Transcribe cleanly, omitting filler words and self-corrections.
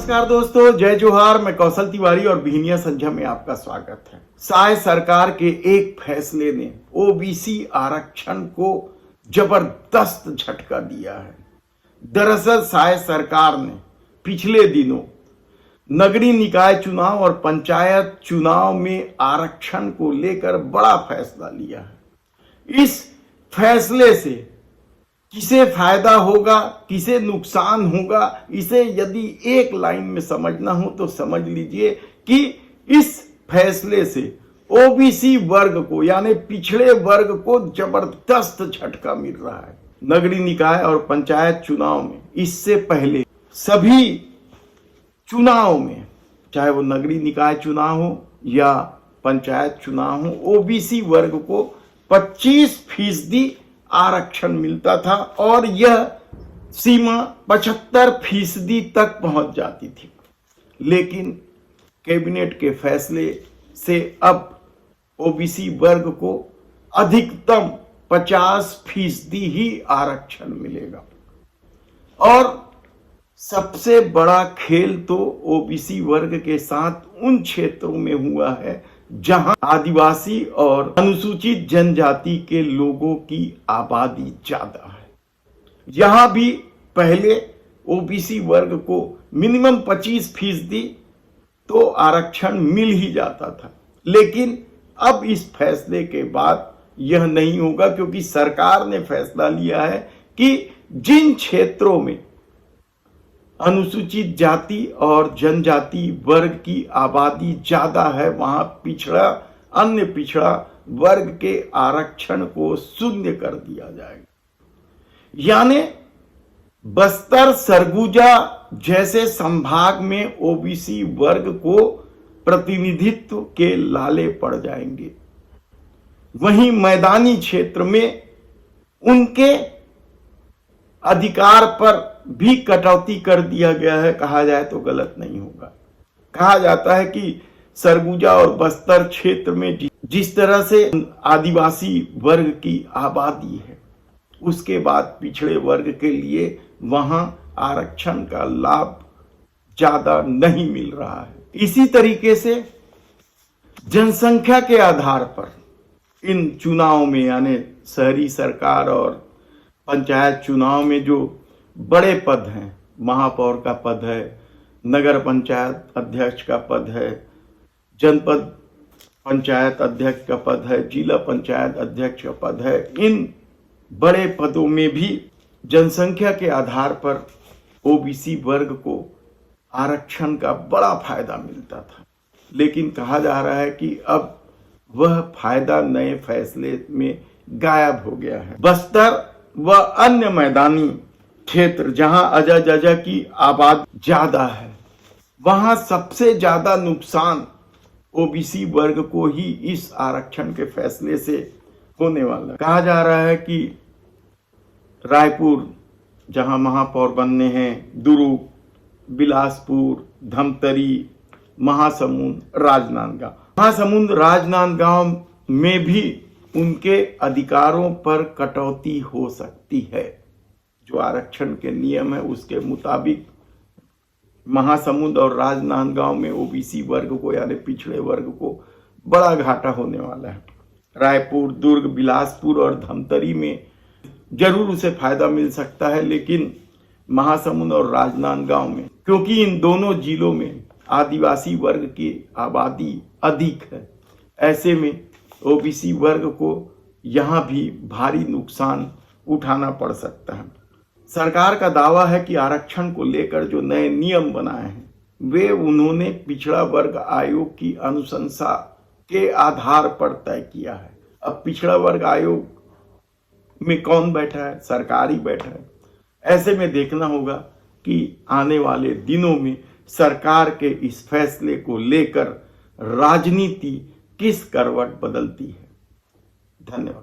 नमस्कार दोस्तों, जय जोहार। मैं कौशल तिवारी और बिहनिया संध्या में आपका स्वागत है। साय सरकार के एक फैसले ने ओबीसी आरक्षण को जबरदस्त झटका दिया है। दरअसल साय सरकार ने पिछले दिनों नगरीय निकाय चुनाव और पंचायत चुनाव में आरक्षण को लेकर बड़ा फैसला लिया है। इस फैसले से किसे फायदा होगा, किसे नुकसान होगा, इसे यदि एक लाइन में समझना हो तो समझ लीजिए कि इस फैसले से ओबीसी वर्ग को यानी पिछड़े वर्ग को जबरदस्त झटका मिल रहा है। नगरीय निकाय और पंचायत चुनाव में इससे पहले सभी चुनाव में, चाहे वो नगरीय निकाय चुनाव हो या पंचायत चुनाव हो, ओबीसी वर्ग को 25% आरक्षण मिलता था और यह सीमा 75% तक पहुंच जाती थी। लेकिन कैबिनेट के फैसले से अब ओबीसी वर्ग को अधिकतम 50% ही आरक्षण मिलेगा। और सबसे बड़ा खेल तो ओबीसी वर्ग के साथ उन क्षेत्रों में हुआ है जहां आदिवासी और अनुसूचित जनजाति के लोगों की आबादी ज्यादा है। यहां भी पहले ओबीसी वर्ग को मिनिमम 25% तो आरक्षण मिल ही जाता था, लेकिन अब इस फैसले के बाद यह नहीं होगा, क्योंकि सरकार ने फैसला लिया है कि जिन क्षेत्रों में अनुसूचित जाति और जनजाति वर्ग की आबादी ज्यादा है, वहां अन्य पिछड़ा वर्ग के आरक्षण को शून्य कर दिया जाएगा। यानी बस्तर, सरगुजा जैसे संभाग में ओबीसी वर्ग को प्रतिनिधित्व के लाले पड़ जाएंगे। वहीं मैदानी क्षेत्र में उनके अधिकार पर भी कटौती कर दिया गया है। कहा जाए तो गलत नहीं होगा। कहा जाता है कि सरगुजा और बस्तर क्षेत्र में जिस तरह से आदिवासी वर्ग की आबादी है, उसके बाद पिछड़े वर्ग के लिए वहां आरक्षण का लाभ ज्यादा नहीं मिल रहा है। इसी तरीके से जनसंख्या के आधार पर इन चुनाव में, यानी शहरी सरकार और पंचायत चुनाव में जो बड़े पद हैं, महापौर का पद है, नगर पंचायत अध्यक्ष का पद है, जनपद पंचायत अध्यक्ष का पद है, जिला पंचायत अध्यक्ष का पद है, इन बड़े पदों में भी जनसंख्या के आधार पर ओबीसी वर्ग को आरक्षण का बड़ा फायदा मिलता था। लेकिन कहा जा रहा है कि अब वह फायदा नए फैसले में गायब हो गया है। बस्तर व अन्य मैदानी क्षेत्र जहां अजय की आबादी ज्यादा है, वहां सबसे ज्यादा नुकसान ओबीसी वर्ग को ही इस आरक्षण के फैसले से होने वाला है। कहा जा रहा है कि रायपुर जहां महापौर बनने हैं, दुर्ग, बिलासपुर, धमतरी, महासमुंद, राजनांदगांव में भी उनके अधिकारों पर कटौती हो सकती है। जो आरक्षण के नियम है उसके मुताबिक महासमुंद और राजनांदगांव में ओबीसी वर्ग को यानी पिछड़े वर्ग को बड़ा घाटा होने वाला है। रायपुर, दुर्ग, बिलासपुर और धमतरी में जरूर उसे फायदा मिल सकता है, लेकिन महासमुंद और राजनांदगांव में, क्योंकि इन दोनों जिलों में आदिवासी वर्ग की आबादी अधिक है, ऐसे में ओबीसी वर्ग को यहां भी भारी नुकसान उठाना पड़ सकता है। सरकार का दावा है कि आरक्षण को लेकर जो नए नियम बनाए हैं वे उन्होंने पिछड़ा वर्ग आयोग की अनुशंसा के आधार पर तय किया है। अब पिछड़ा वर्ग आयोग में कौन बैठा है? सरकार ही बैठा है। ऐसे में देखना होगा कि आने वाले दिनों में सरकार के इस फैसले को लेकर राजनीति किस करवट बदलती है। धन्यवाद।